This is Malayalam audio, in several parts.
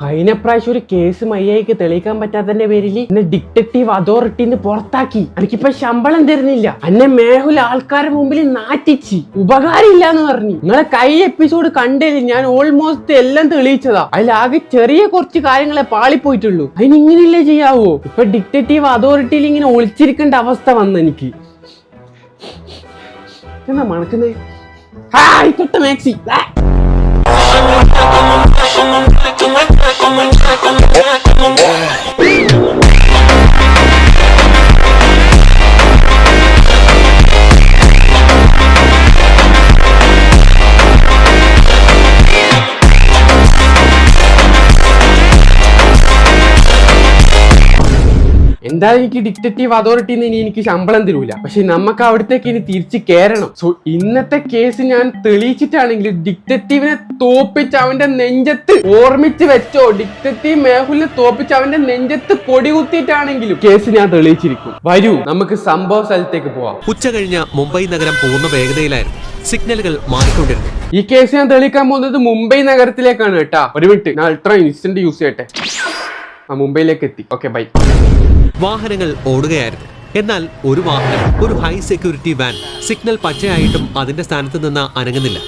കഴിഞ്ഞ പ്രാവശ്യം ഒരു കേസ് മയ്യയ്ക്ക് തെളിയിക്കാൻ പറ്റാത്തതിന്റെ പേരിൽ എന്നെ ഡിറ്റക്റ്റീവ് അതോറിറ്റിന്ന് പുറത്താക്കി. എനിക്കിപ്പോ ശമ്പളം തരുന്നില്ല. എന്നെ മേഹുൽ ആൾക്കാരുടെ മുമ്പിൽ നാറ്റിച്ച് ഉപകാരം ഇല്ലാന്ന് പറഞ്ഞു. നിങ്ങളെ കഴിഞ്ഞ എപ്പിസോഡ് കണ്ടതിൽ ഞാൻ ഓൾമോസ്റ്റ് എല്ലാം തെളിയിച്ചതാ. അതിലാകെ ചെറിയ കുറച്ച് കാര്യങ്ങളെ പാളിപ്പോയിട്ടുള്ളൂ. അതിന് ഇങ്ങനെയല്ലേ ചെയ്യാവോ? ഇപ്പൊ ഡിറ്റക്റ്റീവ് അതോറിറ്റിയിൽ ഇങ്ങനെ ഒളിച്ചിരിക്കേണ്ട അവസ്ഥ വന്നു എനിക്ക്. എന്നാ മണക്കുന്നേ മാക്സി എന്തായാലും എനിക്ക് ഡിറ്റക്റ്റീവ് അതോറിറ്റിന്ന് ഇനി എനിക്ക് ശമ്പളം തരൂല. പക്ഷെ നമുക്ക് അവിടത്തേക്ക് ഇനി തിരിച്ച് കയറണം. സോ ഇന്നത്തെ കേസ് ഞാൻ തെളിയിച്ചിട്ടാണെങ്കിൽ ഡിറ്റക്റ്റീവിനെ തോപ്പിച്ച് അവന്റെ നെഞ്ചത്ത് ഓർമ്മിച്ച് വെച്ചോ, ഡിറ്റക്റ്റീവ് മേഹുലിനെ തോപ്പിച്ച് അവന്റെ നെഞ്ചത്ത് കൊടികുത്തിയിട്ടാണെങ്കിലും കേസ് ഞാൻ തെളിയിച്ചിരിക്കും. വരൂ നമുക്ക് സംഭവ സ്ഥലത്തേക്ക് പോവാം. ഉച്ച കഴിഞ്ഞ മുംബൈ നഗരം പൂർണ്ണ വേഗതയിലായിരുന്നു. സിഗ്നലുകൾ മാറിക്കൊണ്ടിരുന്നു. ഈ കേസ് ഞാൻ തെളിയിക്കാൻ പോകുന്നത് മുംബൈ നഗരത്തിലേക്കാണ് കേട്ടാ. ഒരു മിനിറ്റ്, ഞാൻ അൾട്രാ ഇൻസ്റ്റന്റ് യൂസ് ചെയ്യട്ടെ. മുംബൈയിലേക്ക് എത്തി. Okay bye. വാഹനങ്ങൾ ഓടുകയായിരുന്നു. എന്നാൽ ഒരു വാഹനം, ഒരു ഹൈ സെക്യൂരിറ്റി വാൻ, സിഗ്നൽ പച്ചയായിട്ടും അതിന്റെ സ്ഥാനത്ത് നിന്ന് അനങ്ങുന്നില്ല.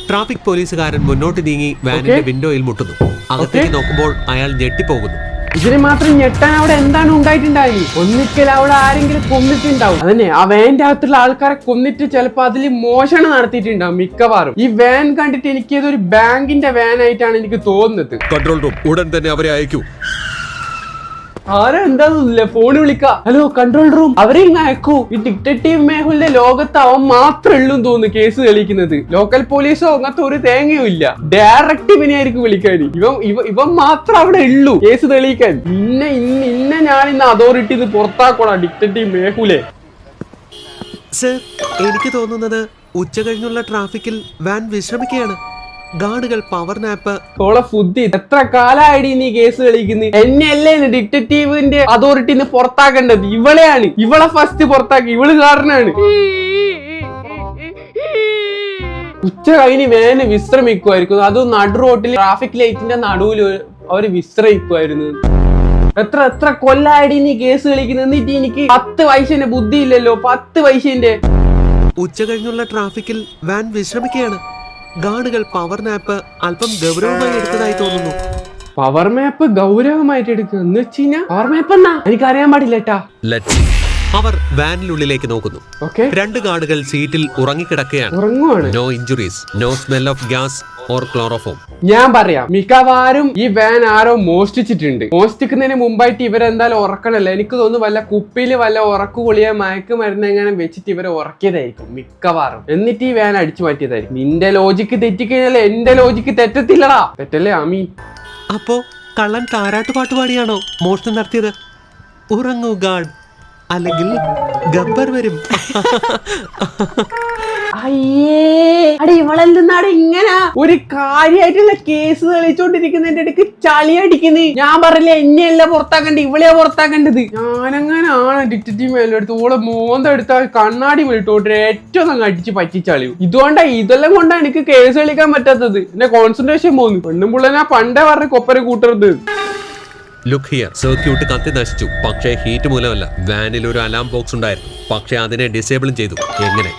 ട്രാഫിക് പോലീസുകാരൻ മുന്നോട്ട് നീങ്ങി വാനിന്റെ വിൻഡോയിൽ മുട്ടുന്നു. അകത്തേക്ക് നോക്കുമ്പോൾ അയാൾ ഞെട്ടിപ്പോകുന്നു. ഇതിന് മാത്രം ഞെട്ടാൻ അവിടെ എന്താണ് ഉണ്ടായിട്ടുണ്ടായി? ഒന്നിക്കൽ അവിടെ ആരെങ്കിലും കൊന്നിട്ടുണ്ടാവും. അതന്നെ, ആ വാന്റെ അകത്തുള്ള ആൾക്കാരെ കൊന്നിട്ട് ചിലപ്പോ അതിൽ മോഷണം നടത്തിയിട്ടുണ്ടാവും മിക്കവാറും. ഈ വാൻ കണ്ടിട്ട് എനിക്ക് ഇതൊരു ബാങ്കിന്റെ വാൻ ആയിട്ടാണ് എനിക്ക് തോന്നുന്നത്. കൺട്രോൾ റൂം, ഉടൻ തന്നെ അവരെ അയക്കൂ. ആരും എന്താന്നില്ല, ഫോണ് വിളിക്ക. ഹലോ കൺട്രോൾ റൂം, അവരെ ഇങ്ങ് അയക്കൂ. ഈ ഡിറ്റക്റ്റീവ് മേഹുലിന്റെ ലോകത്ത് അവൻ മാത്രമേ ഉള്ളൂ തോന്നുന്നു കേസ് തെളിയിക്കുന്നത്. ലോക്കൽ പോലീസോ അങ്ങനത്തെ ഒരു തേങ്ങയും ഇല്ല. ഡയറക്റ്റ് ഇവനെയായിരിക്കും വിളിക്കാൻ. ഇവൻ മാത്രം അവിടെ ഉള്ളൂ കേസ് തെളിയിക്കാൻ. ഇന്നെ ഞാൻ ഇന്ന് അതോറിറ്റിന്ന് പുറത്താക്കോളാം ഡിറ്റക്റ്റീവ് മേഹുലെ. സർ, എനിക്ക് തോന്നുന്നത് ഉച്ച കഴിഞ്ഞുള്ള ട്രാഫിക്കിൽ വാൻ വിശ്രമിക്കുകയാണ്. ഗാർഡുകൾ പവർ നാപ്പ്. ഫുദ്ധി, എത്ര കാലായി നീ കേസ് കളിക്കുന്നത്? എന്നെയല്ലേ ഡിറ്റക്റ്റീവിന്റെ അതോറിറ്റിന്ന് പുറത്താക്കേണ്ടത്? ഇവളെയാണ്. ഇവളെ ഫസ്റ്റ് പുറത്താക്കി. ഇവള് കാരണാണ്. ഉച്ച കഴിഞ്ഞ് വേനെ വിശ്രമിക്കുമായിരിക്കും. അതും നടു റോട്ടിൽ ട്രാഫിക് ലൈറ്റിന്റെ നടുവിൽ അവര് വിശ്രമിക്കുമായിരുന്നു. എത്ര കൊല്ലായി നീ കേസ് കളിക്കുന്നത്? എന്നിട്ട് എനിക്ക് 10 പൈസന്റെ ബുദ്ധി ഇല്ലല്ലോ. 10 പൈസന്റെ. ഉച്ച കഴിഞ്ഞുള്ള ട്രാഫിക്കിൽ വാൻ വിശ്രമിക്കുകയാണ്. ഗാർഡുകൾ പവർ നാപ്പ് അല്പം ഗൗരവമായി എടുത്തതായി തോന്നുന്നു. പവർ മാപ്പ് ഗൗരവമായിട്ട് എടുക്കുക എന്ന് വെച്ച് കഴിഞ്ഞാൽ പവർ മാപ്പ് എന്നാ എനിക്കറിയാൻ പാടില്ല. അവർ വാനിനുള്ളിലേക്ക് നോക്കുന്നു. 2 ഗാർഡുകൾ സീറ്റിൽ ഉറങ്ങിക്കിടക്കുകയാണ്. No injuries, no smell of gas or chloroform. ഞാൻ പറയാം, മിക്കവാറും ഈ വാൻ ആരോ മോഷ്ടിച്ചിട്ടുണ്ട്. മോഷ്ടിക്കുന്നതിന് മുമ്പായിട്ട് ഇവരെന്തായാലും ഉറക്കണല്ലോ. എനിക്ക് തോന്നുന്നു വല്ല കുപ്പിയില് വല്ല ഉറക്കു കൊള്ളിയ മയക്കുമരുന്ന് എങ്ങനെ വെച്ചിട്ട് ഇവരെ ഉറക്കിയതായിരിക്കും മിക്കവാറും. എന്നിട്ട് ഈ വാൻ അടിച്ചു മാറ്റിയതായിരിക്കും. നിന്റെ ലോജിക്ക് തെറ്റിക്കഴിഞ്ഞാൽ എന്റെ ലോജിക്ക് തെറ്റത്തില്ലടാ. തെറ്റല്ലേ അമീൻ? അപ്പോ കള്ളൻ താരാട്ടുപാട്ട് പാടിയാണോ മോഷണം നടത്തിയത്? ഉറങ്ങൂ ഗാർഡ്, അല്ലെങ്കിൽ ഗബ്ബർ വരും. അയ്യേ, അടെ ഇവളെന്താണ് ഇങ്ങനെ ഒരു കാര്യമായിട്ടുള്ള കേസ് തെളിയിച്ചോണ്ടിരിക്കുന്നതിന്റെ ഇടയ്ക്ക് ചളി അടിക്കുന്നത്? ഞാൻ പറഞ്ഞില്ലേ, എന്നെയല്ല പുറത്താക്കണ്ടത്, ഇവളെയാ പുറത്താക്കേണ്ടത്. ഞാനങ്ങനാണ് ഡിറ്റക്റ്റീവ് മേലെടുത്ത് ഓളെ മോന്തെടുത്ത കണ്ണാടി വിട്ടോട്ട് ഏറ്റവും അങ്ങ് അടിച്ച് പറ്റിച്ചളിയും. ഇതെല്ലാം കൊണ്ടാണ് എനിക്ക് കേസ് കളിക്കാൻ പറ്റാത്തത്. എന്റെ കോൺസെൻട്രേഷൻ പോകുന്നു. പെണ്ണും പിള്ളേനാ പണ്ടേ പറഞ്ഞ കൊപ്പര കൂട്ടരുത്. ലുക്ക് ഹിയർ, സർക്യൂട്ട് കത്തി നശിച്ചു. പക്ഷേ ഹീറ്റ് മൂലമല്ല. വാനിൽ ഒരു അലാം ബോക്സ് ഉണ്ടായിരുന്നു. പക്ഷേ അതിനെ ഡിസേബിളും ചെയ്തു. എങ്ങനെ?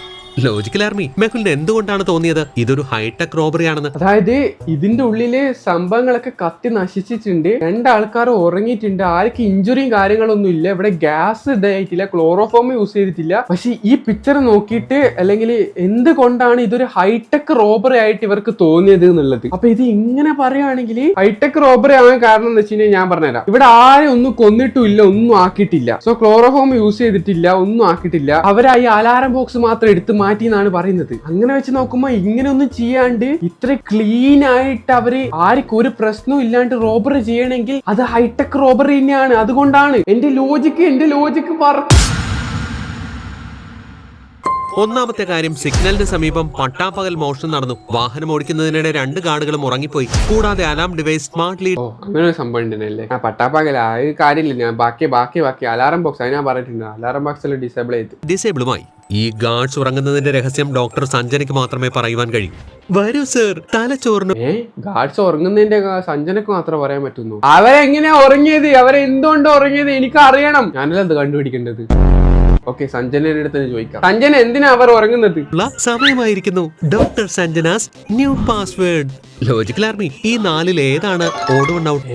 Logical army. മെഹുലിന് എന്തുകൊണ്ടാണ് തോന്നിയത് ഇതൊരു ഹൈടെക് റോബറി ആണെന്ന്? അതായത് ഇതിന്റെ ഉള്ളില് സംഭവങ്ങളൊക്കെ കത്തി നശിച്ചിട്ടുണ്ട്. 2 ആൾക്കാർ ഉറങ്ങിയിട്ടുണ്ട്. ആർക്കും ഇഞ്ചുറിയും കാര്യങ്ങളൊന്നും ഇല്ല. ഇവിടെ ഗ്യാസ് ഇതായിട്ടില്ല, ക്ലോറോഫോം യൂസ് ചെയ്തിട്ടില്ല. പക്ഷെ ഈ പിക്ചർ നോക്കിയിട്ട് അല്ലെങ്കിൽ എന്തുകൊണ്ടാണ് ഇതൊരു ഹൈടെക് റോബറി ആയിട്ട് ഇവർക്ക് തോന്നിയത് എന്നുള്ളത്. അപ്പൊ ഇത് ഇങ്ങനെ പറയുകയാണെങ്കിൽ ഹൈടെക് റോബറി ആവാൻ കാരണം എന്ന് വെച്ച് കഴിഞ്ഞാൽ ഞാൻ പറഞ്ഞുതരാം. ഇവിടെ ആരും ഒന്നും കൊന്നിട്ടില്ല, ഒന്നും ആക്കിയിട്ടില്ല. സോ ക്ലോറോഫോം യൂസ് ചെയ്തിട്ടില്ല, ഒന്നും ആക്കിയിട്ടില്ല. അവരാ ഈ അലാറം ബോക്സ് മാത്രം എടുത്ത് മാറ്റി എന്നാണ് പറയുന്നത്. അങ്ങനെ വെച്ച് നോക്കുമ്പോ ഇങ്ങനെ ഒന്നും ചെയ്യാണ്ട് ഇത്ര ക്ലീൻ ആയിട്ട് അവര് ആർക്കും ഒരു പ്രശ്നവും ഇല്ലാണ്ട് റോബറി ചെയ്യണമെങ്കിൽ അത് ഹൈടെക് റോബറി തന്നെയാണ്. അതുകൊണ്ടാണ് എന്റെ ലോജിക്ക് ഒന്നാമത്തെ കാര്യം, സിഗ്നലിന് സമീപം പട്ടാപ്പകൽ മോഷണം നടന്നു. വാഹനം ഓടിക്കുന്നതിനിടെ 2 ഗാർഡുകളും ഉറങ്ങിപ്പോയി. കൂടാതെ അലാം ഡിവൈസ് സ്മാർട്ട്ലി. അങ്ങനെ ഒരു സംഭവം ഉണ്ടല്ലേ? പട്ടാപ്പകൽ ആ കാര്യമില്ല. ഞാൻ ബാക്കി അലാറം ബോക്സ് അത് ഞാൻ പറഞ്ഞിട്ടുണ്ട്. അലാറം ബോക്സ് ഡിസേബിളുമായി. ഈ ഗാർഡ്സ് ഉറങ്ങുന്നതിന്റെ രഹസ്യം ഡോക്ടർ സഞ്ജനയ്ക്ക് മാത്രമേ പറയുവാൻ കഴിയൂ. വരൂ സർ, തലച്ചോറിന് ഗാർഡ്സ് ഉറങ്ങുന്നതിന്റെ സഞ്ജനക്ക് മാത്രമേ പറയാൻ പറ്റുന്നു. അവരെങ്ങനെയാ ഉറങ്ങിയത്, അവരെ എന്തുകൊണ്ട് ഉറങ്ങിയത് എനിക്ക് അറിയണം. ഞാനല്ല അത് കണ്ടുപിടിക്കേണ്ടത്. ഓക്കെ, സഞ്ജനയുടെ അടുത്ത് ചോദിക്കാം. സഞ്ജന, എന്തിനാ അവർ ഉറങ്ങുന്നത്? സമയമായിരിക്കുന്നു. Doctor Sanjana's new password. Logical army, ഈ 4-ൽ ഏതാണ് ഓഡ് വൺ ഔട്ട്?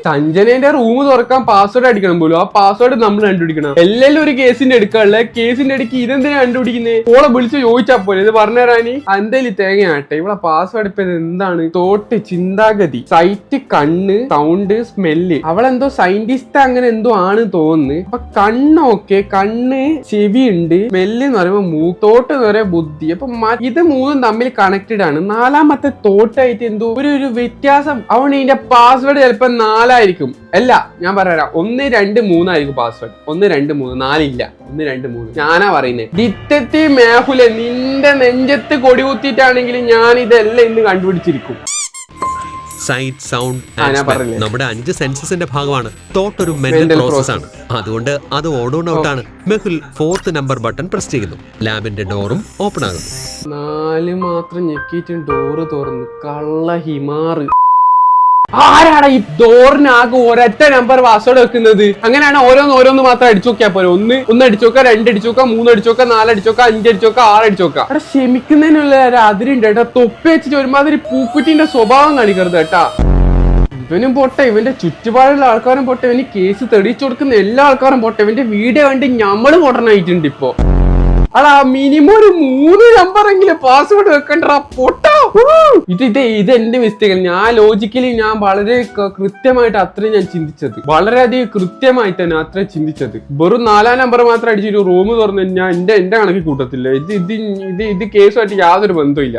സഞ്ജനന്റെ റൂം തുറക്കാൻ പാസ്വേഡ് അടിക്കണം പോലും. ആ പാസ്വേഡ് നമ്മൾ കണ്ടുപിടിക്കണം. എല്ലാം ഒരു കേസിന്റെ എടുക്കാനുള്ള കേസിന്റെ അടുക്ക് ഇതെന്തിനാ കണ്ടുപിടിക്കുന്നത്? ഓളെ വിളിച്ച് ചോദിച്ചാ പോലെ ഇത് പറഞ്ഞുതരാനി. എന്തായാലും തേങ്ങയാട്ടെ. ഇവിടെ പാസ്വേഡ് ഇപ്പൊ എന്താണ്? തോട്ട്, ചിന്താഗതി, സൈറ്റ്, കണ്ണ്, സൗണ്ട്, സ്മെല്ല്. അവളെന്തോ സയന്റിസ്റ്റ് അങ്ങനെ എന്തോ ആണ് തോന്നുന്നു. അപ്പൊ കണ്ണൊക്കെ, കണ്ണ്, ചെവി ഉണ്ട്. സ്മെല്ല് എന്ന് പറയുമ്പോ മൂത്തോട്ട് എന്ന് പറയുമ്പോ ബുദ്ധി. അപ്പൊ ഇത് മൂന്നും തമ്മിൽ കണക്റ്റഡ് ആണ്. നാലാമത്തെ തോട്ടായിട്ട് എന്തോ ഒരു വ്യത്യാസം. അതുകൊണ്ട് ഇതിന്റെ പാസ്വേഡ് ചിലപ്പോ 4 ആയിരിക്കും. അല്ല, ഞാൻ പറയാം 1, 2, 3 ആയിരിക്കും പാസ്വേഡ്. 1, 2, 3, 4 ഇല്ല. 1, 2, 3 ഞാനാ പറയുന്നത്. ഡിറ്റക്റ്റീവ് മേഹുല, നിന്റെ നെഞ്ചത്ത് കൊടി കുത്തിയിട്ടാണെങ്കിൽ ഞാൻ ഇതെല്ലാം ഇന്ന് കണ്ടുപിടിച്ചിരിക്കും. സൈറ്റ്, സൗണ്ട്, നമ്മുടെ 5 സെൻസസിന്റെ ഭാഗമാണ്. തോട്ട് ഒരു മെന്റൽ പ്രോസസ് ആണ്. അതുകൊണ്ട് അത് ഓൺ ഔട്ട് ആണ്. Mehul 4th number button press ചെയ്യുന്നു. ലാബിന്റെ ഡോറും ഓപ്പൺ ആകുന്നു. 4 മാത്രം ഞെക്കിയിട്ടും ഡോറ് തുറന്ന്. കള്ള ഹിമാറ്. ആരാടാ ഈ ഡോറിനാകെ ഒരൊറ്റ നമ്പർ പാസ്വേഡ് വെക്കുന്നത്? അങ്ങനെയാണ് ഓരോന്ന് മാത്രം അടിച്ചു നോക്കിയാ പോലെ. ഒന്ന് അടിച്ചു നോക്കാം, 2 അടിച്ചു നോക്കാം, 3 അടിച്ചു നോക്കാം, 4 അടിച്ചു നോക്കാം, 5 അടിച്ചു നോക്കാം, 6 അടിച്ചു നോക്കാം. അവിടെ ക്ഷമിക്കുന്നതിനുള്ള അതിരുണ്ട് കേട്ടോ. തൊപ്പി വെച്ചിട്ട് ഒരുമാതിരി പൂക്കുറ്റിന്റെ സ്വഭാവം കാണിക്കരുത് കേട്ടാ. ഇവനും പൊട്ടെ, ഇവന്റെ ചുറ്റുപാടുള്ള ആൾക്കാരും പൊട്ടെ, ഇവന് കേസ് തെളിയിച്ചു കൊടുക്കുന്ന എല്ലാ ആൾക്കാരും പൊട്ടെ. ഇവന്റെ വീഡിയോ കണ്ട് ഞമ്മള് മോഡേണായിട്ടുണ്ട് ഇപ്പൊ. അടാ, മിനിമം ഒരു 3 നമ്പറെങ്കിലും പാസ്വേഡ് വെക്കണ്ട പൊട്ടാ. ഇത് എന്റെ മിസ്റ്റേക്ക്. ഞാൻ ലോജിക്കലി ഞാൻ വളരെ കൃത്യമായിട്ട് അത്രയും ഞാൻ ചിന്തിച്ചത്. വളരെയധികം കൃത്യമായിട്ട് തന്നെ അത്രയും ചിന്തിച്ചത്. വെറും 4 നമ്പർ മാത്രം അടിച്ചിട്ട് റൂം തുറന്നു ഞാൻ എന്റെ കണക്ക് കൂട്ടത്തില്ല. ഇത് കേസുമായിട്ട് യാതൊരു ബന്ധമില്ല.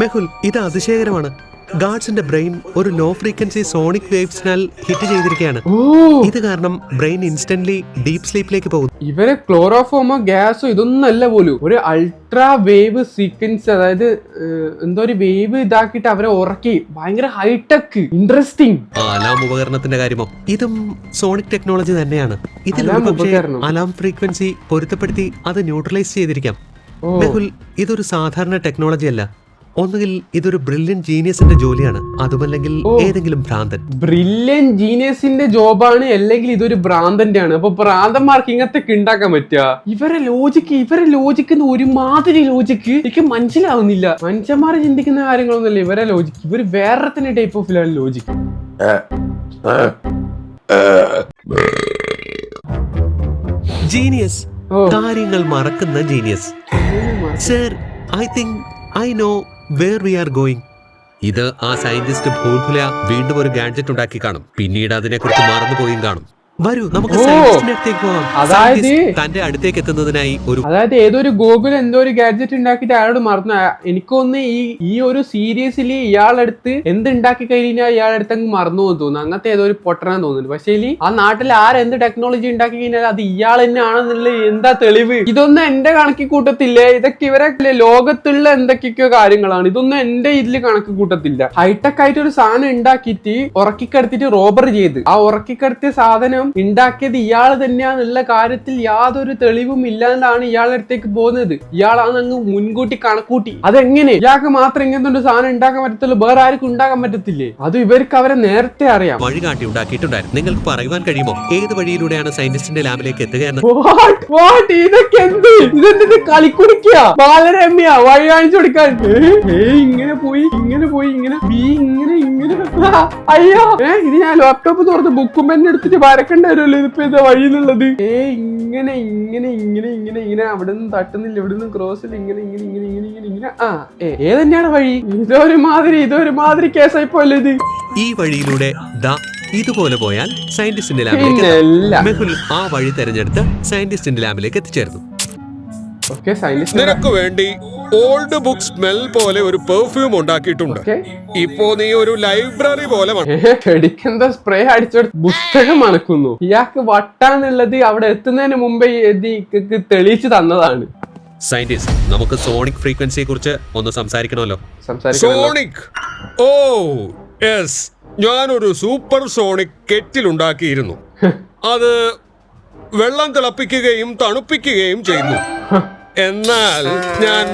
മെഹുൽ, ഇത് അതിശയകരമാണ്. ഗാർഡ്സിന്റെ ബ്രെയിൻ ഒരു ലോ ഫ്രീക്വൻസി സോണിക് വേവ്സിനാൽ ഹിറ്റ് ചെയ്തിരിക്കുകയാണ്. ഇത് കാരണം ബ്രെയിൻ ഇൻസ്റ്റന്റ്ലി ഡീപ് സ്ലീപ്പിലേക്ക് പോകും. ഇവരെ ക്ലോറോഫോമോ ഗ്യാസോ ഇതൊന്നും അല്ല പോലും. ഒരു അൾട്രാ വേവ് സീക്വൻസ്, അതായത് എന്തോ ഒരു വേവ് ഇതാക്കിയിട്ട് അവരെ ഉറക്കി. ഭയങ്കര ഹൈടെക്, ഇൻട്രസ്റ്റിംഗ്. അലാം ഉപകരണത്തിന്റെ കാര്യമോ? ഇതും സോണിക് ടെക്നോളജി തന്നെയാണ്. ഇതിൽ അലാം ഫ്രീക്വൻസി പൊരുത്തപ്പെടുത്തി അത് ന്യൂട്രലൈസ് ചെയ്തിരിക്കാം. മെഹുൽ, ഇതൊരു സാധാരണ ടെക്നോളജി അല്ല. ഒന്നുകിൽ ഇതൊരു ബ്രില്യന്റ് ജീനിയസിന്റെ ജോലിയാണ്, അതുമല്ലെങ്കിൽ ഏതെങ്കിലും ഭ്രാന്തൻ. ബ്രില്യന്റ് ജീനിയസിന്റെ ജോബാണ്, അല്ലെങ്കിൽ ഇതൊരു ഭ്രാന്തന്റെ ആണ്. അപ്പൊ ഭ്രാന്തന്മാർക്ക് ഇങ്ങനത്തെ ഉണ്ടാക്കാൻ പറ്റുക? ഇവരെ ലോജിക്കുന്ന ഒരുമാതിരി ലോജിക്ക് എനിക്ക് മനസ്സിലാവുന്നില്ല. മനുഷ്യന്മാരെ ചിന്തിക്കുന്ന കാര്യങ്ങളൊന്നുമല്ല ഇവരെ ലോജിക്ക്. ഇവര് വേറെ തന്നെ ടൈപ്പ് ഓഫ് ലോജിക്ക്. ജീനിയസ്, കാര്യങ്ങൾ മറക്കുന്ന genius. Sir, I know where we are going. ഇത് ആ സയന്റിസ്റ്റ് ഭൂൽഭുല വീണ്ടും ഒരു ഗാഡ്ജറ്റ് ഉണ്ടാക്കി കാണും. പിന്നീട് അതിനെക്കുറിച്ച് മറന്നുപോയും കാണും. വരൂ, നമുക്ക് അതായത് തന്റെ അടുത്തേക്ക് എത്തുന്നതിനായി അതായത് ഏതൊരു ഗൂഗിൾ എന്തോ ഒരു ഗാഡ്ജറ്റ് ഉണ്ടാക്കിയിട്ട് അയാളോട് മറന്നു. എനിക്കൊന്ന് ഈ ഒരു സീരീസിൽ ഇയാളെടുത്ത് എന്തുണ്ടാക്കി കഴിഞ്ഞാൽ ഇയാളെടുത്ത് അങ്ങ് മറന്നു എന്ന് തോന്നുന്നു. അങ്ങനത്തെ ഏതോ ഒരു പൊട്ടനാന്ന് തോന്നുന്നു. പക്ഷേ ആ നാട്ടിൽ ആരെന്ത് ടെക്നോളജി ഉണ്ടാക്കി കഴിഞ്ഞാൽ അത് ഇയാൾ തന്നെ ആണെന്നുള്ള എന്താ തെളിവ്? ഇതൊന്നും എന്റെ കണക്കി കൂട്ടത്തില്ലേ. ഇതൊക്കെ ഇവരെ ലോകത്തുള്ള എന്തൊക്കെയൊക്കെയോ കാര്യങ്ങളാണ്. ഇതൊന്നും എന്റെ ഇതിൽ കണക്ക് കൂട്ടത്തില്ല. ഹൈടെക് ആയിട്ട് ഒരു സാധനം ഉണ്ടാക്കിയിട്ട് ഉറക്കിക്കടത്തിട്ട് റോബർ ചെയ്ത് ആ ഉറക്കിക്കടത്തിയ സാധനം ഉണ്ടാക്കിയത് ഇയാൾ തന്നെയാണെന്നുള്ള കാര്യത്തിൽ യാതൊരു തെളിവും ഇല്ലാണ്ടാണ് ഇയാളുടെ അടുത്തേക്ക് പോകുന്നത്. ഇയാളാണ് അങ്ങ് മുൻകൂട്ടി കണക്കൂട്ടി. അതെങ്ങനെ ഇയാൾക്ക് മാത്രം ഇങ്ങനത്തെ ഒരു സാധനം ഉണ്ടാക്കാൻ പറ്റത്തുള്ളൂ, വേറെ ആർക്കും ഉണ്ടാക്കാൻ പറ്റത്തില്ലേ? അത് ഇവർക്ക് അവരെ നേരത്തെ അറിയാം. വഴികാട്ടി ഉണ്ടാക്കിയിട്ടുണ്ടായിരുന്നു. നിങ്ങൾക്ക് പറയുവാൻ കഴിയുമോ ഏത് വഴിയിലൂടെയാണ് സയന്റിസ്റ്റിന്റെ ലാബിലേക്ക് എത്തുക എന്ന്? ഇതൊക്കെ എന്ത്? ഇതെന്ത് കളിക്കുടിക്കുക? ബാലരമ്യ വഴി കാണിച്ചു കൊടുക്കാൻ. ഇങ്ങനെ പോയി അയ്യോ, ഇത് ഞാൻ ലാപ്ടോപ്പ് തുറന്ന് ബുക്കും പെന്നെ എടുത്തിട്ട് വരക്കണ്ട വരുമല്ലോ. ഇതിപ്പോ ഇതാ വഴിയിലുള്ളത്. ഇങ്ങനെ അവിടെ നിന്ന് തട്ടുന്നില്ല, ഇവിടെ നിന്ന് ക്രോസിൽ ഇങ്ങനെ. ഏതന്നെയാണ് വഴി? ഇതൊരുമാതിരി കേസായി പോയല്ലോ ഇത്. ഈ വഴിയിലൂടെ ഇതുപോലെ പോയാൽ സയന്റിസ്റ്റിന്റെ ലാബിലേക്ക്. മെഹുൽ ആ വഴി തെരഞ്ഞെടുത്ത് സയന്റിസ്റ്റിന്റെ ലാബിലേക്ക് എത്തിച്ചേർന്നു. നിനക്ക് വേണ്ടി ഓൾഡ് ബുക്ക് സ്മെൽ പോലെ ഒരു പെർഫ്യൂം ഉണ്ടാക്കിയിട്ടുണ്ട്. ഇപ്പോ നീ ഒരു ലൈബ്രറി പോലെ സ്പ്രേ അടിച്ചോട് പുസ്തകം മണക്കുന്നു. ഇയാൾക്ക് വട്ടാന്നുള്ളത് അവിടെ എത്തുന്നതിന് മുമ്പേ തെളിയിച്ചു തന്നതാണ്. സയന്റിസ്റ്റ്, നമുക്ക് സോണിക് ഫ്രീക്വൻസിയെ കുറിച്ച് ഒന്ന് സംസാരിക്കണമല്ലോ. സോണിക്? ഓ യെസ്, ഞാനൊരു സൂപ്പർ സോണിക് കെറ്റിൽ ഉണ്ടാക്കിയിരുന്നു. അത് വെള്ളം തിളപ്പിക്കുകയും തണുപ്പിക്കുകയും ചെയ്യുന്നു. എന്നാൽ ഞാൻ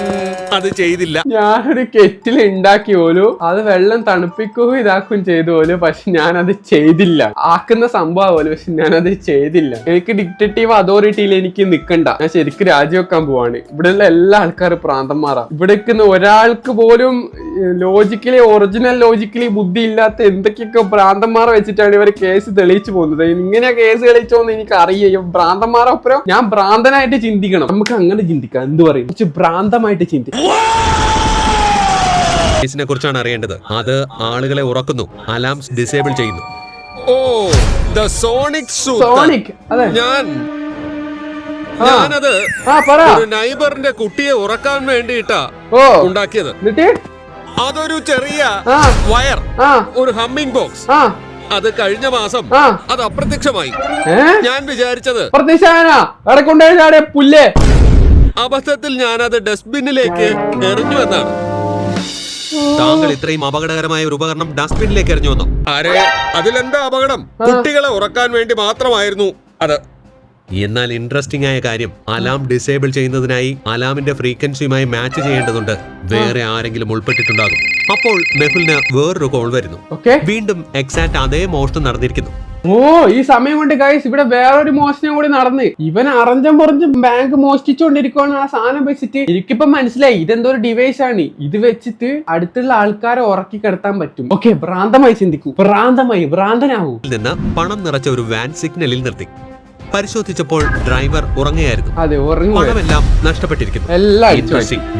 അത് ചെയ്തില്ല. ഞാനൊരു കെറ്റിൽ ഉണ്ടാക്കി പോലും അത് വെള്ളം തണുപ്പിക്കുകയും ഇതാക്കുകയും ചെയ്തു പോലും, പക്ഷെ ഞാനത് ചെയ്തില്ല. ആക്കുന്ന സംഭവം പോലും, പക്ഷെ ഞാനത് ചെയ്തില്ല. എനിക്ക് ഡിക്റ്റേറ്റീവ് അതോറിറ്റിയിൽ എനിക്ക് നിൽക്കണ്ട, ഞാൻ ശരിക്കും രാജിവെക്കാൻ പോവാണ്. ഇവിടെയുള്ള എല്ലാ ആൾക്കാരും പ്രാന്തന്മാരാ. ഇവിടെ നിൽക്കുന്ന ഒരാൾക്ക് പോലും ഒറിജിനൽ ലോജിക്കലി ബുദ്ധി ഇല്ലാത്ത എന്തൊക്കെയൊക്കെ ഭ്രാന്തന്മാരെ വെച്ചിട്ടാണ് ഇവർ കേസ് തെളിയിച്ചു പോകുന്നത്. ഇങ്ങനെ കേസ് തെളിയിച്ചോന്ന് എനിക്ക് അറിയാം. ഭ്രാന്തന്മാരെ ഒപ്പരം ഞാൻ ഭ്രാന്തനായിട്ട് ചിന്തിക്കണം. നമുക്ക് അങ്ങനെ ചിന്തിക്കാം. എന്ത് പറയും, കുറച്ച് ഭ്രാന്തമായിട്ട് ചിന്തിക്കും. കേസിനെ കുറിച്ചാണ് അറിയേണ്ടത്. അത് ആളുകളെ ഉറക്കുന്നു, അലാംസ് ഡിസേബിൾ ചെയ്യുന്നു. ഓ, ദ സോണിക് സോണിക്. അതെ, ഞാനത് ഒരു നൈബറിന്റെ കുട്ടിയെ ഉറക്കാൻ വേണ്ടിയിട്ടാ ഉണ്ടാക്കിയത്. അതൊരു ചെറിയ വയർ, ഒരു ഹമ്മിങ് ബോക്സ്. അത് കഴിഞ്ഞ മാസം അത് അപ്രത്യക്ഷമായി. ഞാൻ വിചാരിച്ചത് പുല്ലേ, അബദ്ധത്തിൽ ഞാനത് ഡസ്റ്റ്ബിന്നിലേക്ക് എറിഞ്ഞു എന്നാണ്. താങ്കൾ ഇത്രയും അപകടകരമായ ഒരു ഉപകരണം ഡസ്റ്റ്ബിന്നിലേക്ക് എറിഞ്ഞു വന്നു? അരെ, അതിലെന്താ അപകടം? കുട്ടികളെ ഉറക്കാൻ വേണ്ടി മാത്രമായിരുന്നു അത്. എന്നാൽ ഇൻട്രസ്റ്റിംഗ് ആയ കാര്യം, അലാം ഡിസേബിൾ ചെയ്യുന്നതിനായി അലാമിന്റെ ഫ്രീക്വൻസിയുമായി മാച്ച് ചെയ്യേണ്ടതുണ്ട്. വേറെ ആരെങ്കിലും ഉൾപ്പെട്ടിട്ടുണ്ടാകും. അപ്പോൾ മെഹുലിന് വേറൊരു കോൾ വരുന്നു. വീണ്ടും എക്സാക്ട് അതേ മോഷണം നടന്നിരിക്കുന്നു. ഓ, ഈ സമയം കൊണ്ട് ഗൈസ് ഇവിടെ വേറൊരു മോഷണം കൂടി നടന്ന്. ഇവൻ അറഞ്ചം പുറഞ്ചും ബാങ്ക് മോഷ്ടിച്ചുകൊണ്ടിരിക്കുകയാണ് ആ സാധനം വെച്ചിട്ട്. എനിക്കിപ്പോ മനസ്സിലായി ഇതെന്തോ ഒരു ഡിവൈസ് ആണ്. ഇത് വെച്ചിട്ട് അടുത്തുള്ള ആൾക്കാരെ ഉറക്കി കിടത്താൻ പറ്റും. ഓക്കെ, ഭ്രാന്തമായി ചിന്തിക്കൂ, ഭ്രാന്തനാവൂ. നിന്ന് പണം നിറച്ച ഒരു വാൻ സിഗ്നലിൽ നിർത്തി. പരിശോധിച്ചപ്പോൾ ഡ്രൈവർ ഉറങ്ങുകയായിരുന്നു. അതെ, പണമെല്ലാം നഷ്ടപ്പെട്ടിരിക്കുന്നു.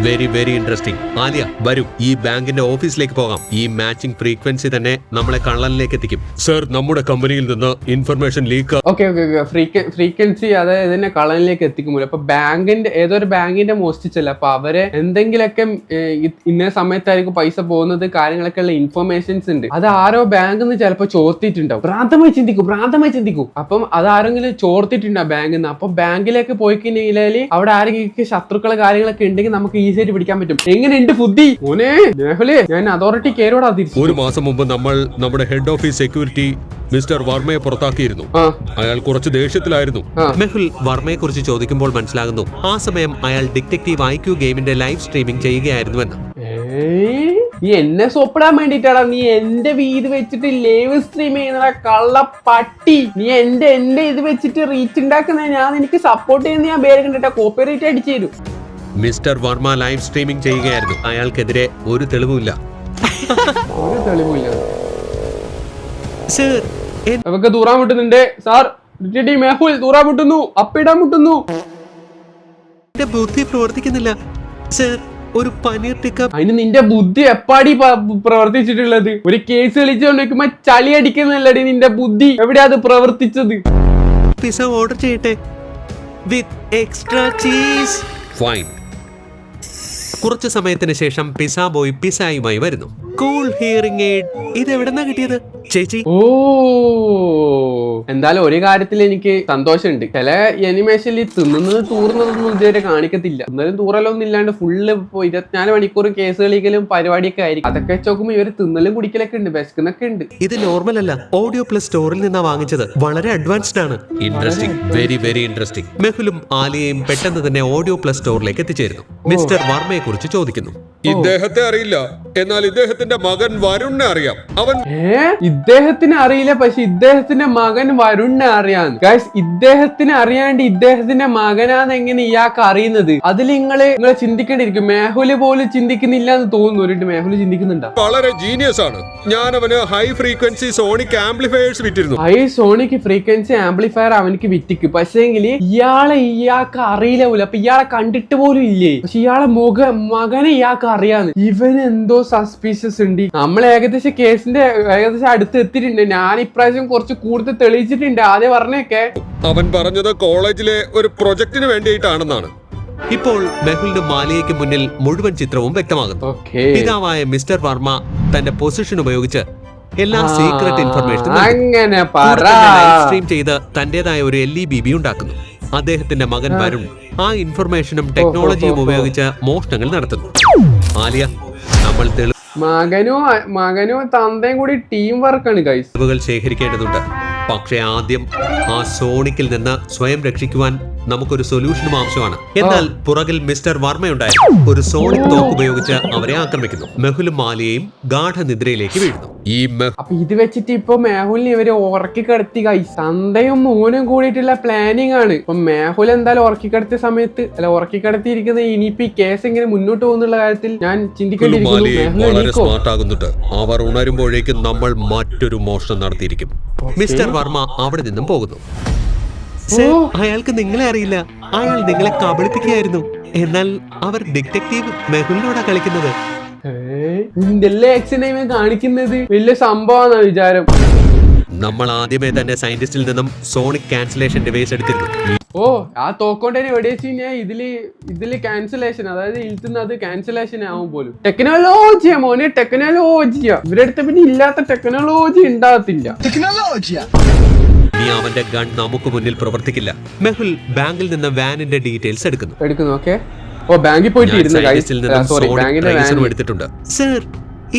Very very interesting. ആലിയ, വരൂ, ഈ ബാങ്കിന്റെ ഓഫീസിലേക്ക് പോകാം. ഈ മാച്ചിങ് ഫ്രീക്വൻസി തന്നെ നമ്മളെ കള്ളനിലേക്ക് എത്തിക്കും. സർ, നമ്മുടെ കമ്പനിയിൽ നിന്ന് ഇൻഫർമേഷൻ ലീക്ക്. ഫ്രീക്വൻസി അതായത് ഇതിനെ കള്ളനിലേക്ക് എത്തിക്കുമ്പോൾ അപ്പൊ ബാങ്കിന്റെ ഏതൊരു ബാങ്കിന്റെ മോഷ്ടിച്ചല്ല, അപ്പൊ അവരെ എന്തെങ്കിലുമൊക്കെ ഇന്ന സമയത്തായിരിക്കും പൈസ പോകുന്നത്, കാര്യങ്ങളൊക്കെ ഉള്ള ഇൻഫർമേഷൻസ് ഉണ്ട്. അത് ആരോ ബാങ്കിൽ നിന്ന് ചിലപ്പോൾ ചോർത്തിട്ടുണ്ടാവും. ഭ്രാന്തമായി ചിന്തിക്കും. അപ്പം അതാരെങ്കിലും ചോർത്തിട്ടുണ്ട് ആ ബാങ്കിൽ നിന്ന്. അപ്പൊ ബാങ്കിലേക്ക് പോയി കഴിഞ്ഞാൽ അവിടെ ആരെങ്കിലും ശത്രുക്കളെ കാര്യങ്ങളൊക്കെ ഉണ്ടെങ്കിൽ നമുക്ക് ഈസി ആയിട്ട് പിടിക്കാൻ പറ്റും. എങ്ങനെയുണ്ട് ബുദ്ധി മോനെ മേഹുലേ? ഞാൻ അതോറിറ്റി കേരോടാ തിരിച്ചു. ഒരു മാസം മുമ്പ് നമ്മൾ നമ്മുടെ ഹെഡ് ഓഫീസ് സെക്യൂരിറ്റി മിസ്റ്റർ വർമ്മയെ പുറത്താക്കിയിരുന്നു. അയാൾ കുറച്ച് ദേഷ്യത്തിലായിരുന്നു. മെഹുൽ വർമ്മയെ കുറിച്ച് ചോദിക്കുമ്പോൾ മനസ്സിലാകുന്നു ആ സമയം അയാൾ ഡിറ്റക്റ്റീവ് IQ ഗെയിമിന്റെ ലൈവ് സ്ട്രീമിംഗ് ചെയ്യുകയായിരുന്നുവെന്ന്. നീ എന്നെ സോപ്പിടാൻ വേണ്ടിട്ടാടാ നീ എന്റെ വീട് വെച്ചിട്ട് ലൈവ് സ്ട്രീം ചെയ്യുന്ന കള്ള പട്ടി. നീ എന്റെ ഇത് വെച്ചിട്ട് റീച്ച് ഉണ്ടാക്കുന്ന ഞാൻ എനിക്ക് സപ്പോർട്ട് ചെയ്യുന്ന ഞാൻ പേര് കണ്ടിട്ടാ കോപ്പിറൈറ്റ് അടിച്ചു തരും. മിസ്റ്റർ വർമ്മ ലൈവ് സ്ട്രീമിംഗ് ചെയ്യുകയായിരുന്നു. അയാൾക്കെതിരെ ഒരു തെളിവുമില്ല. അവർക്ക് തൂറാൻ മുട്ടുന്നുണ്ട് സാർ. മേഹുൽ തൂറാൻ മുട്ടുന്നു, അപ്പിടാൻ മുട്ടുന്നു. ബുദ്ധി പ്രവർത്തിക്കുന്നില്ല സർ. ഒരു പനീർ ടിക്ക. അതിന് നിന്റെ ബുദ്ധി എപ്പാടി പ്രവർത്തിച്ചിട്ടുള്ളത്? ഒരു കേസ് കളിച്ചുകൊണ്ടിരിക്കുമ്പോ ചളി അടിക്കുന്നില്ലടി നിന്റെ ബുദ്ധി. എവിടെയാ അത് പ്രവർത്തിച്ചത്? പിസ്സ ഓർഡർ ചെയ്യട്ടെ വിത്ത് എക്സ്ട്രാ ചീസ്. ഫൈൻ. കുറച്ചു സമയത്തിന് ശേഷം പിസ്സ ബോയ് പിസ്സയുമായി വരുന്നു. Cool hearing aid. ഇത് എവിടെന്നാ കിട്ടിയത് ചേച്ചി? ഓ, എന്തായാലും ഒരു കാര്യത്തിൽ എനിക്ക് സന്തോഷമുണ്ട്. ചില അനിമേഷനിൽ തിന്നുന്നത് തൂർന്നതൊന്നും ഇതുവരെ കാണിക്കത്തില്ല. എന്നാലും തൂറലൊന്നും ഇല്ലാണ്ട് ഫുള്ള് 24 മണിക്കൂർ കേസ് കളിക്കലും പരിപാടിയൊക്കെ ആയിരിക്കും. അതൊക്കെ നോക്കുമ്പോൾ ഇവര് തിന്നലും കുടിക്കലൊക്കെ ഉണ്ട്, വിശക്കുന്നൊക്കെ ഉണ്ട്. ഇത് നോർമൽ അല്ല. ഓഡിയോ പ്ലസ് സ്റ്റോറിൽ നിന്നാ വാങ്ങിച്ചത്. വളരെ അഡ്വാൻസ്ഡ് ആണ്. Interesting, very very interesting. മെഹുലും ആലിയയും പെട്ടെന്ന് തന്നെ ഓഡിയോ പ്ലസ് സ്റ്റോറിലേക്ക് എത്തിച്ചേരുന്നു. മിസ്റ്റർ വർമ്മയെ കുറിച്ച് ചോദിക്കുന്നു. ഇദ്ദേഹത്തെ അറിയില്ല, എന്നാൽ ഇദ്ദേഹത്തിന്റെ മകൻ വരുണിനെ അറിയാം. ഇദ്ദേഹത്തിന് അറിയില്ല, പക്ഷെ ഇദ്ദേഹത്തിന്റെ മകൻ വരുണിനെ അറിയാന്ന്. ഗൈസ്, ഇദ്ദേഹത്തിന് അറിയാണ്ട് ഇദ്ദേഹത്തിന്റെ മകനാന്ന് എങ്ങനെ ഇയാൾക്ക് അറിയുന്നത്? അതിൽ നിങ്ങള് ചിന്തിക്കേണ്ടിയിരിക്കും. മേഹുല് പോലും ചിന്തിക്കുന്നില്ല എന്ന് തോന്നുന്നു. മേഹുല് ചിന്തിക്കുന്നുണ്ടോ? വളരെ ജീനിയസ് ആണ്. ഞാൻ അവന് ഹൈ ഫ്രീക്വൻസി സോണിക് ആംപ്ലിഫയേഴ്സ് വിറ്റിരുന്നു. ഹൈ സോണിക് ഫ്രീക്വൻസി ആംപ്ലിഫയർ അവനിക്ക് വിറ്റിക്ക്. പക്ഷേങ്കില് ഇയാൾക്ക് അറിയില്ല പോലും. അപ്പൊ ഇയാളെ കണ്ടിട്ട് പോലും ഇല്ലേ? പക്ഷെ ഇയാളെ മകനെ ഇയാൾക്ക് അറിയാന്ന്. ഇവന് എന്തോ സസ്പീഷ്യസ് ഉണ്ട്. നമ്മൾ ഏകദേശം കേസിന്റെ അടുത്ത് എത്തിയിട്ടുണ്ട്. ഞാൻ ഇപ്രാവശ്യം കുറച്ച് കൂടുതൽ തെളിയിച്ചിട്ടുണ്ട്. ആദ്യം പറഞ്ഞേക്കെ അവൻ പറഞ്ഞത് കോളേജിലെ ഒരു പ്രൊജക്ടിന് വേണ്ടിയിട്ടാണെന്നാണ്. ഇപ്പോൾ മെഹുലിനും മാലിയയ്ക്ക് മുന്നിൽ മുഴുവൻ ചിത്രവും വ്യക്തമാകുന്നു. പിതാവായ മിസ്റ്റർ വർമ്മ തന്റെ പൊസിഷൻ ഉപയോഗിച്ച് എല്ലാ സീക്രട്ട് ഇൻഫർമേഷനും ലൈവ് സ്ട്രീം ചെയ്ത് തന്റേതായ ഒരു LEBB ഉണ്ടാക്കുന്നു. അദ്ദേഹത്തിന്റെ മകൻ വരുൺ ആ ഇൻഫർമേഷനും ടെക്നോളജിയും ഉപയോഗിച്ച് മോഷണങ്ങൾ നടത്തുന്നു. ആലിയ, നമ്മൾ മകനോ തന്തയും കൂടി ടീം വർക്കാണ് ഗൈസ്. ശേഖരിക്കേണ്ടതുണ്ട്. പക്ഷേ ആദ്യം ആ സോണിക്കിൽ നിന്ന് സ്വയം രക്ഷിക്കുവാൻ നമുക്കൊരു സൊല്യൂഷനും ആവശ്യമാണ്. എന്നാൽ പുറകിൽ മിസ്റ്റർ വർമ്മയുണ്ടായിരുന്നു. ഒരു സോണിക് തോക്ക് ഉപയോഗിച്ച് അവരെ ആക്രമിക്കുന്നു. മെഹുലും ആലിയയും ഗാഠനിദ്രയിലേക്ക് വീഴുന്നു. അപ്പൊ ഇത് വെച്ചിട്ട് ഇപ്പൊ മെഹുലിനെ ഇവര് ഉറക്കി കിടത്തി സന്ധ്യയും മോനും കൂടിയിട്ടുള്ള പ്ലാനിങ് ആണ്. ഇപ്പൊ മെഹുൽ എന്തായാലും ഉറക്കി കിടത്തിയ സമയത്ത് ഉറക്കി കിടത്തിയിരിക്കുന്നത് ഇനിയിപ്പോ ഈ കേസ് എങ്ങനെ മുന്നോട്ട് പോകുന്നുള്ള കാര്യത്തിൽ ഞാൻ ചിന്തിക്കേണ്ടിയിരിക്കുന്നു. അവർ ഉണരുമ്പോഴേക്കും നമ്മൾ മറ്റൊരു മോഷണം നടത്തിയിരിക്കും. മിസ്റ്റർ വർമ്മ അവിടെ നിന്നും പോകുന്നു. അയാൾക്ക് നിങ്ങളെ അറിയില്ല, അയാൾ നിങ്ങളെ കബളിപ്പിക്കുകയായിരുന്നു. എന്നാൽ അവർ ഡിറ്റക്റ്റീവ് മെഹുലിനോടാ കളിക്കുന്നത്. കാണിക്കുന്നത് വലിയ സംഭവമാണ് വിചാരം. നമ്മൾ ആദ്യമേ തന്നെ സയന്റിസ്റ്റിൽ നിന്നും സോണിക് ക്യാൻസലേഷൻ ഡിവൈസ് എടുത്തിരുന്നു. ആ തോക്കൊണ്ടേന് വെടി വെച്ച് കഴിഞ്ഞാൽ ഇതില് ക്യാൻസലേഷൻ, അതായത് ഇൽത്തുന്നത് ക്യാൻസലേഷൻ ആവും പോലും. ടെക്നോളജിയാ മോനെ, ടെക്നോളജിയാ. ഇവരുടെ അടുത്ത് പിന്നെ ഇല്ലാത്ത ടെക്നോളജി ഉണ്ടാകത്തില്ല. ഇനി അവന്റെ ഗൺ നമുക്ക് മുന്നിൽ പ്രവർത്തിക്കില്ല. മെഹുൽ ബാങ്കിൽ നിന്ന് വാനിന്റെ ഡീറ്റെയിൽസ് എടുക്കുന്നു. ഓക്കെ. ബാങ്കിൽ പോയിട്ട് എടുത്തിട്ടുണ്ട്. സർ,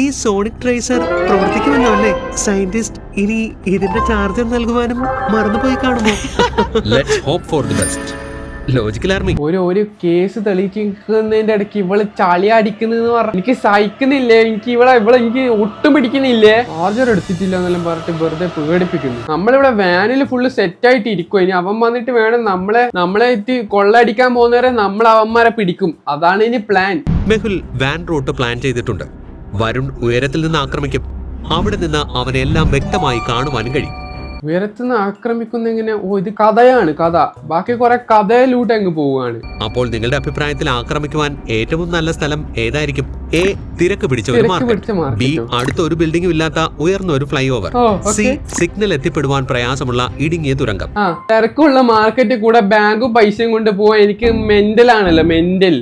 ഈ സോണിക് ട്രേസർ പ്രവർത്തിക്കുമല്ലോ അല്ലേ? സയന്റിസ്റ്റ് ഇനി ഇതിന്റെ ചാർജർ നൽകുവാനും മറന്നുപോയി കാണുമോ? Let's hope for the best. Logical army. ഒരു കേസ് തെളിയിക്കുന്നതിന്റെ ഇടയ്ക്ക് ഇവള് ചളി അടിക്കുന്നതെന്ന് പറഞ്ഞു എനിക്ക് സഹിക്കുന്നില്ലേ. എനിക്ക് ഒട്ടും പിടിക്കുന്നില്ലേ. ചാർജർ എടുത്തിട്ടില്ല എന്നെല്ലാം പറഞ്ഞിട്ട് വെറുതെ പേടിപ്പിക്കുന്നു. നമ്മളിവിടെ വാനിൽ ഫുള്ള് സെറ്റ് ആയിട്ട് ഇരിക്കും. ഇനി അവൻ വന്നിട്ട് വേണം നമ്മളെ കൊള്ളടിക്കാൻ പോകുന്നവരെ നമ്മൾ അവന്മാരെ പിടിക്കും. അതാണ് ഇനി plan. Mehul van root plan ചെയ്തിട്ടുണ്ട്. വരുൺ ഉയരത്തിൽ നിന്ന് ആക്രമിക്കും. അവിടെ നിന്ന് അവനെല്ലാം വ്യക്തമായി കാണുവാനും കഴിയും. ഉയരത്തുനിന്ന് ആക്രമിക്കുന്ന എങ്ങനെ? ഇത് കഥയാണ്, കഥ. ബാക്കി കുറെ കഥയിലൂടെ അങ്ങ് പോവുകയാണ്. അപ്പോൾ നിങ്ങളുടെ അഭിപ്രായത്തിൽ ആക്രമിക്കുവാൻ ഏറ്റവും നല്ല സ്ഥലം ഏതായിരിക്കും? എ, തിരക്ക് പിടിച്ച ഒരു മാർക്കറ്റ്. ബി, അടുത്ത ഒരു ബിൽഡിംഗും ഇല്ലാത്ത ഉയർന്ന ഒരു ഫ്ലൈ ഓവർ. സി, സിഗ്നൽ എത്തിപ്പെടുവാൻ പ്രയാസമുള്ള ഇടുങ്ങിയ തുരങ്കം. തിരക്കുള്ള മാർക്കറ്റ് കൂടെ ബാങ്കും പൈസയും കൊണ്ട് പോവാൻ എനിക്ക് മെന്റലാണല്ലോ, മെന്റൽ.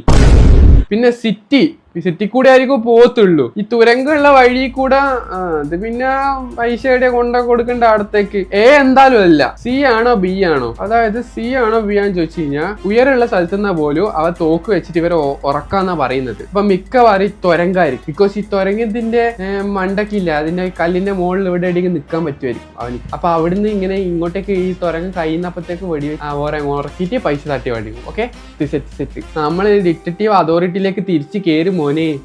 പിന്നെ സിറ്റി കൂടെ ആയിരിക്കും പോകത്തുള്ളൂ. ഈ തുരങ്കമുള്ള വഴി കൂടെ അത് പിന്നെ പൈസയുടെ കൊടുക്കേണ്ട അടുത്തേക്ക്. എന്തായാലും അല്ല. സി ആണോ ബി ആണോ? അതായത് സി ആണോ ബി ആണോ ചോദിച്ചു കഴിഞ്ഞാൽ ഉയരമുള്ള സ്ഥലത്തുനിന്നാ പോലും അവ തോക്ക് വെച്ചിട്ട് ഇവരെ ഉറക്കാന്നാ പറയുന്നത്. ഇപ്പൊ മിക്കവാറും തുരങ്കായിരിക്കും. ബിക്കോസ് ഈ തുരങ്കത്തിന്റെ മണ്ടക്കില്ല, അതിന്റെ കല്ലിന്റെ മുകളിൽ ഇവിടെ എവിടെയെങ്കിലും നിൽക്കാൻ പറ്റുമായിരിക്കും അവന്. അപ്പൊ അവിടുന്ന് ഇങ്ങനെ ഇങ്ങോട്ടേക്ക് ഈ തുരങ്കം കഴിയുന്നപ്പോഴത്തേക്ക് ഉറക്കിയിട്ട് പൈസ തട്ടി മേടിക്കും. Okay, set. നമ്മൾ ഡിറ്റക്റ്റീവ് അതോറിറ്റിയിലേക്ക് തിരിച്ച് കയറി.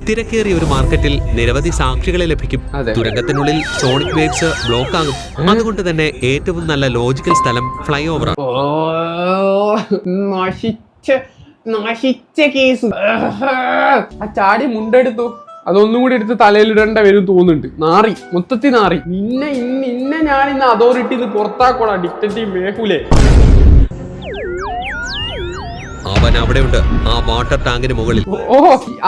തിരക്കേറിയ ഒരു മാർക്കറ്റിൽ നിരവധി സാക്ഷികളെ ലഭിക്കും. തുരങ്കത്തിനുള്ളിൽ സോണിക് വേവ്സ് ബ്ലോക്ക് ആകും. അതുകൊണ്ട് തന്നെ ഏറ്റവും നല്ല ലോജിക്കൽ സ്ഥലം ഫ്ലൈ ഓവറാണ്. ആ ചാടി മുണ്ടെടുത്തു, അതൊന്നും കൂടി എടുത്ത് തലയിലിടേണ്ട വരും തോന്നുന്നുണ്ട്. മൊത്തത്തിൽ നാറി. നിന്നെ ഞാൻ ഇന്ന് അതോറിറ്റി പുറത്താക്കോടാ ഡിറ്റക്റ്റീവ് മേഹുലേ. അവൻ അവിടെയുണ്ട്, ആ വാട്ടർ ടാങ്കിന് മുകളിൽ.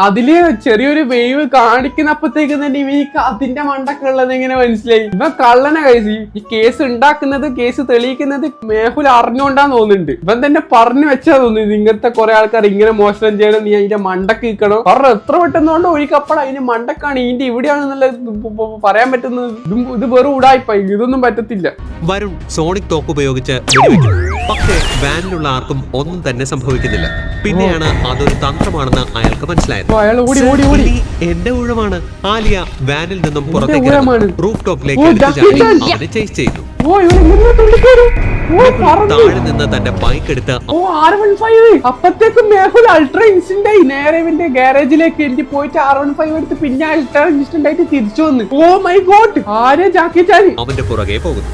അതില് ചെറിയൊരു വേവ് കാണിക്കുന്നപ്പോഴത്തേക്ക് തന്നെ ഇവർക്ക് അതിന്റെ മണ്ടൊക്കെ ഉള്ളത് എങ്ങനെ മനസ്സിലായി? ഇവ കള്ളനെ കഴിച്ച് ഈ കേസ് ഉണ്ടാക്കുന്നത്, കേസ് തെളിയിക്കുന്നത് മേഹുൽ അറിഞ്ഞുകൊണ്ടാന്ന് തോന്നുന്നുണ്ട്. ഇവൻ തന്നെ പറഞ്ഞു വെച്ചാ തോന്നുന്നു ഇങ്ങനത്തെ കുറെ ആൾക്കാർ ഇങ്ങനെ മോശം ചെയ്യണം, നീ അതിന്റെ മണ്ടക്ക് നിൽക്കണം. കാരണം എത്ര പെട്ടെന്നുകൊണ്ട് ഒരു കപ്പട അതിന്റെ മണ്ടക്കാണ്, ഇതിന്റെ ഇവിടെയാണെന്നുള്ള പറയാൻ പറ്റുന്നത്. ഇത് വെറും ഉടായിപ്പായി, ഇതൊന്നും പറ്റത്തില്ല. വരുൺ സോണിക് തോക്ക് ഉപയോഗിച്ച് വെടിവെക്കും. പക്ഷേ വാനിലുള്ള ആർക്കും ഒന്നും തന്നെ സംഭവിക്കുന്നില്ല. പിന്നെയാണ് അതൊരു തന്ത്രമാണെന്ന് അയാൾക്ക് മനസ്സിലായത്. എന്റെ ഊഴമാണ്. ആലിയ വാനിൽ നിന്നും പുറത്തേക്ക് റൂഫ് ടോപ്പിലേക്ക് അവനെ ചേസ് ചെയ്തു. താഴെ നിന്ന് തന്റെ ബൈക്ക് എടുത്ത് അപ്പത്തേക്കും മേഹുൽ അൾട്രാ ഇൻസ്റ്റന്റ് ആയി നേരെ ഇവന്റെ ഗാരേജിലേക്ക് എനിക്ക് പോയിട്ട് R15 എടുത്ത് പിന്നെ അൾട്രാ ഇൻസ്റ്റന്റ് ആയിട്ട് തിരിച്ചു വന്ന്. ഓ മൈ ഗോഡ്, ആരെ ജാക്കി ചാൻ അവന്റെ പുറകെ പോകുന്നു.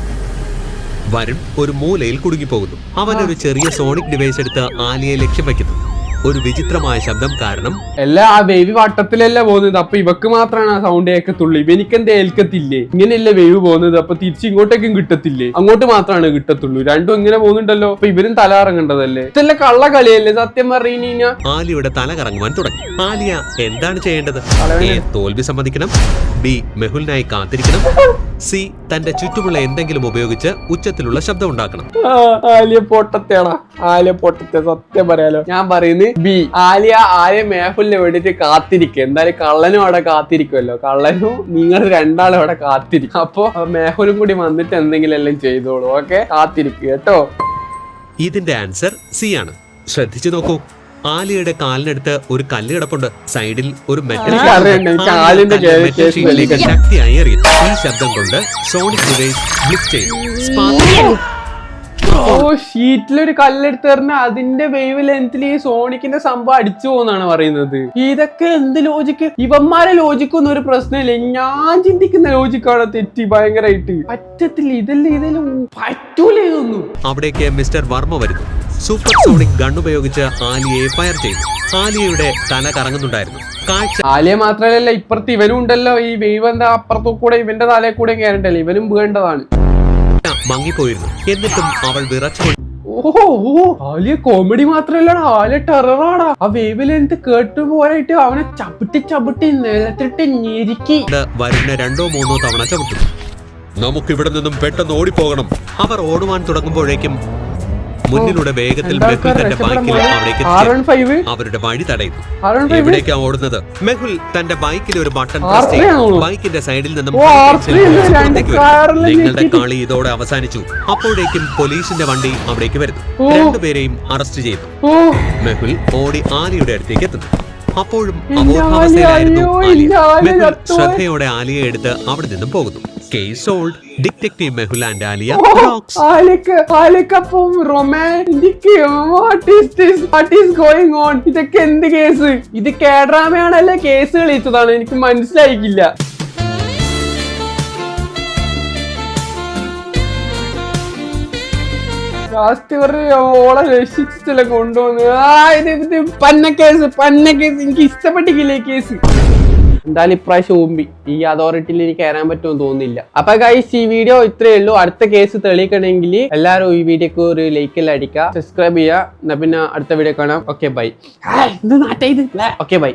വരുൺ ഒരു മൂലയിൽ കുടുങ്ങിപ്പോകുന്നു. അവൻ ഒരു ചെറിയ സോണിക് ഡിവൈസ് എടുത്ത് ആലിയെ ലക്ഷ്യം വെക്കുന്നു. ഒരു വിചിത്രമായ ശബ്ദം കാരണം എല്ലാ ആ വേവ് വട്ടത്തിലല്ല പോകുന്നത്. അപ്പൊ ഇവക്ക് മാത്രമാണ് ആ സൗണ്ട് കേൾക്കത്തുള്ളൂ. ഇവനിക്കെന്താ ഏൽക്കത്തില്ലേ? ഇങ്ങനെയല്ലേ വേവ് പോകുന്നത്? അപ്പൊ തിരിച്ച് ഇങ്ങോട്ടേക്കും കിട്ടത്തില്ലേ? അങ്ങോട്ട് മാത്രമാണ് കിട്ടത്തുള്ളൂ. രണ്ടും ഇങ്ങനെ പോകുന്നുണ്ടല്ലോ. അപ്പൊ ഇവരും തല ഇറങ്ങേണ്ടതല്ലേ? ഇതല്ല കള്ള കളിയല്ലേ സത്യം പറഞ്ഞു കഴിഞ്ഞാൽ. ആലിയുടെ തല കറങ്ങുവാൻ തുടങ്ങി. ആലിയ എന്താണ് ചെയ്യേണ്ടത്? എ, തോൽവി സമ്മതിക്കണം. ബി, മെഹുലിനായി കാത്തിരിക്കണം. സി, തന്റെ ചുറ്റുമുള്ള എന്തെങ്കിലും ഉപയോഗിച്ച് ഉച്ചത്തിലുള്ള ശബ്ദം ഉണ്ടാക്കണം. ആലിയ പൊട്ടത്തേടാ, ആലിയ പൊട്ടത്തെ സത്യം പറയാലോ. ഞാൻ പറയുന്നത് ബി, ആലിയ മേഹുലിനെ വേണ്ടിട്ട് കാത്തിരിക്കുക. എന്തായാലും കള്ളനും അവിടെ കാത്തിരിക്കുമല്ലോ. കള്ളനും നിങ്ങൾ രണ്ടാളും അവിടെ കാത്തിരിക്കും. അപ്പൊ മേഹുലും കൂടി വന്നിട്ട് എന്തെങ്കിലും എല്ലാം ചെയ്തോളൂ. ഓക്കെ, കാത്തിരിക്കുക കേട്ടോ. ഇതിന്റെ ആൻസർ സി ആണ്. ശ്രദ്ധിച്ചു നോക്കൂ. ആലിയയുടെ കാലിനടുത്ത് ഒരു കല്ല് കിടപ്പുണ്ട്. സൈഡിൽ ഒരു മെറ്റൽ എനിക്കറിയണ്ട, എനിക്ക് ആലിന്റെ കേസ് തെളിയിക്കണം. ശക്തിയായി എറിയും. ഈ ശബ്ദം കൊണ്ട് സോണിക് ഡിവൈസ് ഫ്ലിപ്പ് ചെയ്യും. സ്പാർക്ക് ഓ, ഷീറ്റിലൊരു കല്ലെടുത്ത് എറിഞ്ഞ അതിന്റെ വേവ് ലെങ്ത്തിൽ ഈ സോണിക്കിന്റെ സംഭവം അടിച്ചു പോകുന്നാണ് പറയുന്നത്. ഇതൊക്കെ എന്ത് ലോജിക്ക്? ഇവന്മാരെ ലോജിക്കൊന്നും ഒരു പ്രശ്നമില്ല. ഞാൻ ചിന്തിക്കുന്ന ലോജിക്കാണ് തെറ്റി ഭയങ്കരമായിട്ട്. പറ്റത്തില്ല, ഇതെല്ലാം പറ്റൂല ഇതൊന്നും. അവിടേക്ക് മിസ്റ്റർ വർമ്മ വരുന്നു. സൂപ്പർ സോണിക് ഗൺ ഉപയോഗിച്ച് ആലിയയെ ഫയർ ചെയ്തു. ആലിയയുടെ തല കറങ്ങുന്നുണ്ടായിരുന്നു. കാഴ്ച ആലിയ മാത്രല്ല, ഇപ്പുറത്ത് ഇവനും ഉണ്ടല്ലോ. ഈ വേവ് എന്താ അപ്പുറത്തു കൂടെ ഇവന്റെ തലയിൽ കൂടെ കയറണ്ടല്ലോ, ഇവനും വീഴേണ്ടതാണ്. മങ്ങിപ്പോയിരുന്നു. എന്നിട്ടും അവൾ വിറച്ചു. ഓഹോ, ആലിയ കോമഡി മാത്രല്ലടാ, ആലിയ ടെററാടാ. ആ വേവ് ലെങ്ത് കേട്ടു പോരായിട്ട് അവനെ ചവിട്ടി നിലത്തിട്ട് ഞെരുക്കി. വരുന്ന 2-3 തവണ ചവിട്ടും. നമുക്കിവിടെ നിന്നും പെട്ടെന്ന് ഓടിപ്പോകണം. അവർ ഓടുവാൻ തുടങ്ങുമ്പോഴേക്കും മുന്നിലൂടെ വേഗത്തിൽ മെഹുൽ തന്റെ ബൈക്കിൽ അവിടേക്ക് അവരുടെ വഴി തടയുന്നു. എവിടേക്കാ ഓടുന്നത്? മെഹുൽ തന്റെ ബൈക്കിൽ ഒരു ബട്ടൺ പ്രസ് ചെയ്യും. ബൈക്കിന്റെ സൈഡിൽ നിന്നും നിങ്ങളുടെ കളി ഇതോടെ അവസാനിച്ചു. അപ്പോഴേക്കും പോലീസിന്റെ വണ്ടി അവിടേക്ക് വരുന്നു. രണ്ടുപേരെയും അറസ്റ്റ് ചെയ്തു. മെഹുൽ ഓടി ആലിയുടെ അടുത്തേക്ക് എത്തുന്നു. അപ്പോഴും അബോധാവസ്ഥയിലായിരുന്നു ആലിയ. മെഹുൽ ശ്രദ്ധയോടെ ആലിയെ എടുത്ത് അവിടെ നിന്നും പോകുന്നു. Case solved. Detective Mehul and Alia rocks. ഇതൊക്കെ എന്ത് കേസ്? ഇത് കേഡ്രാമയാണല്ലേ കേസ് കളിച്ചതാണ്? എനിക്ക് മനസ്സിലായിക്കില്ല. ലാസ്റ്റ് ഓളെ രക്ഷിച്ചില്ല കൊണ്ടുവന്ന്. ഇത് പന്ന കേസ്. എനിക്ക് ഇഷ്ടപ്പെട്ടില്ല ഈ കേസ്. എന്തായാലും ഇപ്രാവശ്യം ഓമ്പി ഈ അതോറിറ്റിയിൽ എനിക്ക് കയറാൻ പറ്റുമെന്ന് തോന്നുന്നില്ല. അപ്പൊ ഗൈസ്, ഈ വീഡിയോ ഇത്രയേ ഉള്ളൂ. അടുത്ത കേസ് തെളിയിക്കണമെങ്കിൽ എല്ലാവരും ഈ വീഡിയോക്ക് ഒരു ലൈക്കെല്ലാം അടിക്കുക, സബ്സ്ക്രൈബ് ചെയ്യുക. എന്നാ പിന്നെ അടുത്ത വീഡിയോ കാണാം. Okay bye. Okay bye.